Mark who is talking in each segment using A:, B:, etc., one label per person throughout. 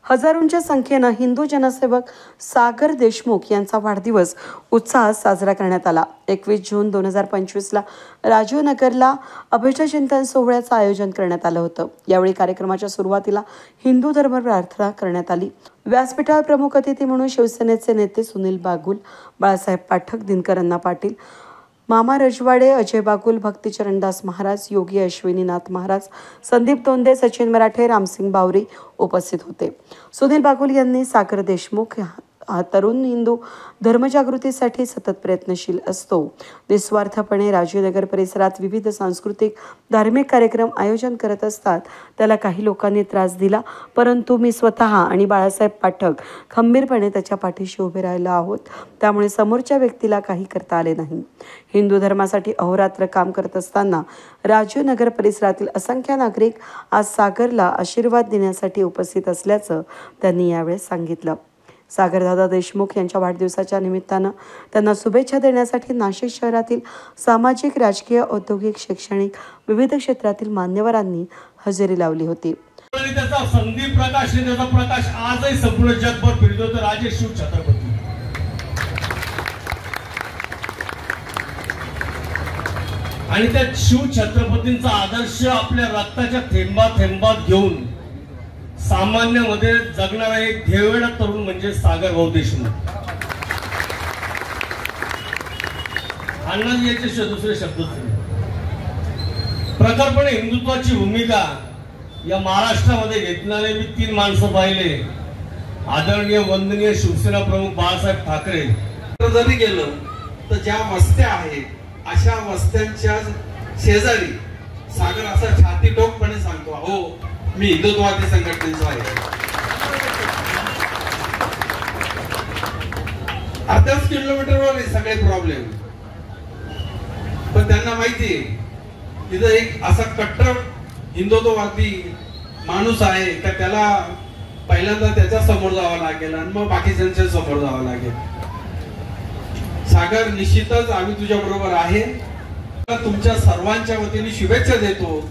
A: हजारोंच्या संख्येनं हिंदू जनसेवक सागर देशमुख यांचा वाढदिवस उत्साहात साजरा करण्यात आला। 21 जून 2025ला राजीव नगरला अभिष्टचिंतन सोहळ्याचं आयोजन करण्यात आलं होतं। यावेळी कार्यक्रमाच्या सुरुवातीला हिंदू धर्म प्रार्थना करण्यात आली। व्यासपीठावर प्रमुख अतिथी म्हणून शिवसेनेचे नेते सुनील बागुल, बाळासाहेब पाठक, दिनकर अण्णा पाटील, मामा रजवाडे, अजय बागुल, भक्तिचरणदास महाराज, योगी अश्विनीनाथ महाराज, संदीप तोंडे, सचिन मराठे, रामसिंग बावरी उपस्थित होते। सुनील बागुल यांनी सागर देशमुख हा तरुण हिंदू धर्मजागृतीसाठी सतत प्रयत्नशील असतो। निस्वार्थपणे राजीवनगर परिसरात विविध सांस्कृतिक धार्मिक कार्यक्रम आयोजन करत असतात। त्याला काही लोकांनी त्रास दिला, परंतु मी स्वतः आणि बाळासाहेब पाठक खंबीरपणे त्याच्या पाठीशी उभे राहिलो आहोत। त्यामुळे समोरच्या व्यक्तीला काही करता आले नाही। हिंदू धर्मासाठी अहोरात्र काम करत असताना राजीवनगर परिसरातील असंख्य नागरिक आज सागरला आशीर्वाद देण्यासाठी उपस्थित असल्याचं त्यांनी यावेळी सांगितलं। सागरदादा देशमुख यांच्या वाढदिवसाच्या निमित्तानं त्यांना शुभेच्छा देण्यासाठी नाशिक शहरातील सामाजिक, राजकीय, औद्योगिक, शैक्षणिक विविध क्षेत्रातील मान्यवरांनी हजेरी लावली होती।
B: त्याचा संदीप प्रकाश आणि त्याचा प्रकाश आजही संपूर्ण जगभर फिरतो तो राजे शिव छत्रपती। आणि त्या शिव छत्रपतींचा आदर्श आपल्या रक्ताच्या थेंबात घेऊन सामान्यामध्ये जगणारा एक देवेडा तरुण म्हणजे सागर भाऊ देशमुख। अण्णाजी याचे दुसरे शब्द प्रखरपणे हिंदुत्वाची भूमिका या महाराष्ट्रामध्ये घेतलेले मी 3 माणसं पाहिले। आदरणीय वंदनीय शिवसेना प्रमुख बाळासाहेब ठाकरे
C: जरी गेलं तर ज्या वस्त्या आहेत अशा वस्त्यांच्या शेजारी सागर असा छाती टोकपणे सांगतो, हो मी हिंदुत्ववादी संघटनेचा आहे। अर्ध्याच किलोमीटरवर आहे सगळे प्रॉब्लेम, पण त्यांना माहिती आहे तिथं एक असा कट्टर हिंदुत्ववादी माणूस आहे का त्याला पहिल्यांदा त्याच्या समोर जावं लागेल आणि मग बाकीच्यांच्या समोर जावं लागेल। सागर, निश्चितच आम्ही तुझ्या बरोबर आहे। तुमच्या सर्वांच्या वतीने शुभेच्छा देतो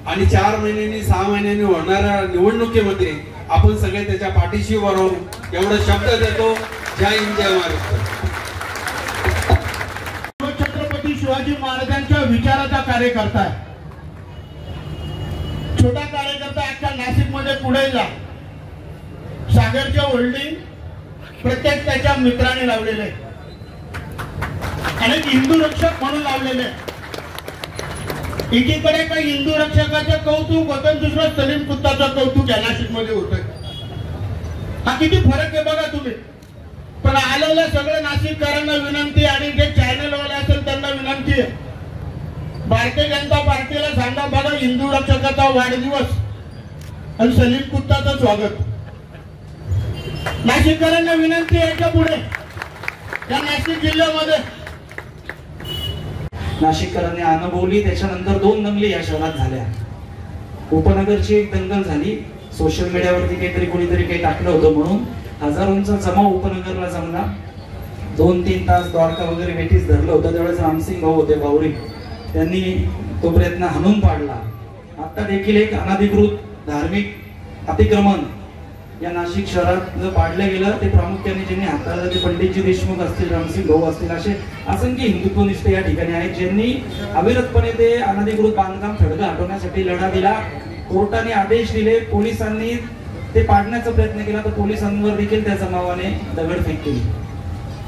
C: आणि 4 महिन्यांनी 6 महिन्यांनी होणाऱ्या निवडणुकीमध्ये आपण सगळे त्याच्या पाठीशी उभं राहू एवढा शब्द देतो। जय हिंद, जय महाराष्ट्र।
B: छत्रपती शिवाजी महाराजांच्या विचाराचा कार्यकर्ता आहे। छोटा कार्यकर्ता अख्ख्या नाशिक मध्ये पुढे जा। सागरच्या होल्डिंग प्रत्येक त्याच्या मित्राने लावलेले आहे आणि हिंदू रक्षक म्हणून लावलेले आहे। एकीकडे काही हिंदू रक्षकाचं कौतुक होतं, दुसरं सलीम कुत्ताचं कौतुक या नाशिक मध्ये होतं। हा किती फरक आहे बघा तुम्ही। पण आलेल्या सगळ्या नाशिककरांना विनंती आणि जे चॅनल वाले असेल त्यांना विनंती आहे, भारतीय जनता पार्टीला सांगा बघा हिंदू रक्षकाचा वाढदिवस आणि सलीम कुत्ताचं स्वागत। नाशिककरांना विनंती आहे याच्या पुढे या नाशिक जिल्ह्यामध्ये
D: नाशिककरांनी अनुभवली। त्याच्यानंतर 2 दंगली या शहरात झाल्या। उपनगरची एक दंगल झाली, सोशल मीडियावरती काहीतरी कोणीतरी काही टाकलं होतं म्हणून हजारोंचा जमाव उपनगरला जमला। 2-3 तास द्वारका वगैरे बेटीस धरलं होतं। त्यावेळेस रामसिंग भाऊ होते बावरी, त्यांनी तो प्रयत्न हाणून पाडला। आता देखील एक अनधिकृत धार्मिक अतिक्रमण या नाशिक शहरात जर पाडलं गेलं ते प्रामुख्याने ज्यांनी हाताळलं ते पंडितजी देशमुख असतील, रामसिंग भाऊ असतील, असे असंख्य हिंदुत्वनिष्ठ या ठिकाणी आहेत ज्यांनी अविरतपणे ते अनधिकृत बांधकाम खडकं हटवण्यासाठी लढा दिला। कोर्टाने आदेश दिले, पोलिसांनी ते पाडण्याचा प्रयत्न केला तर पोलिसांवर देखील त्या जमावाने दगडफेक केली।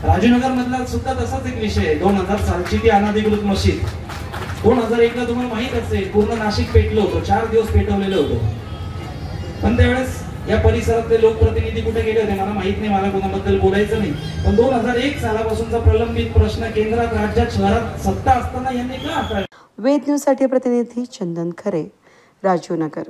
D: राजीवनगर मधला सुद्धा तसाच एक विषय आहे। 2000 सालची ती अनधिकृत मशीद 2001ला तुम्हाला माहित असेल पूर्ण नाशिक पेटलं होतं, 4 दिवस पेटवलेलं होतं। पण त्यावेळेस या परिसरातले लोकप्रतिनिधी कुठे गेले होते मला माहित नाही, मला कोणाबद्दल बोलायचं नाही। पण 2001 सालापासूनचा प्रलंबित प्रश्न केंद्रात, राज्यात, शहरात सत्ता असताना यांनी का हाताळला?
A: वेद न्यूज साठी प्रतिनिधी चंदन खरे, राजीवनगर।